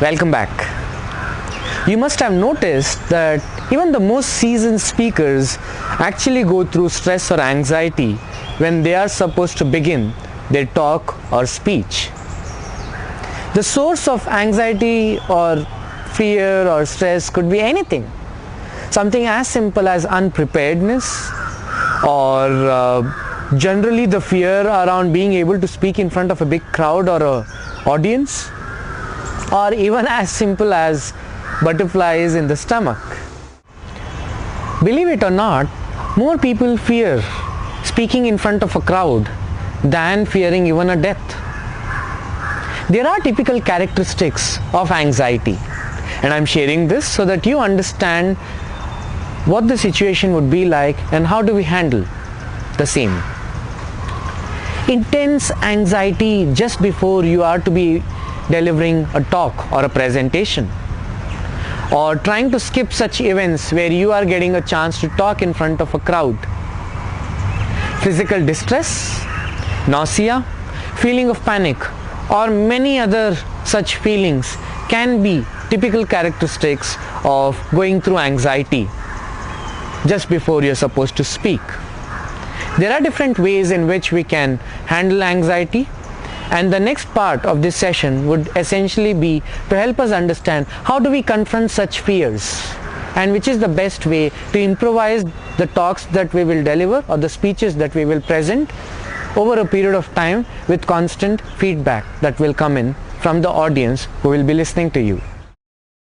Welcome back. You must have noticed that even the most seasoned speakers actually go through stress or anxiety when they are supposed to begin their talk or speech. The source of anxiety or fear or stress could be anything. Something as simple as unpreparedness, or generally the fear around being able to speak in front of a big crowd or an audience, or even as simple as butterflies in the stomach. Believe it or not, more people fear speaking in front of a crowd than fearing even a death. There are typical characteristics of anxiety, and I'm sharing this so that you understand what the situation would be like and how do we handle the same. Intense anxiety just before you are to be delivering a talk or a presentation, or trying to skip such events where you are getting a chance to talk in front of a crowd. Physical distress, nausea, feeling of panic, or many other such feelings can be typical characteristics of going through anxiety just before you're supposed to speak. There are different ways in which we can handle anxiety, and the next part of this session would essentially be to help us understand how do we confront such fears and which is the best way to improvise the talks that we will deliver or the speeches that we will present over a period of time with constant feedback that will come in from the audience who will be listening to you.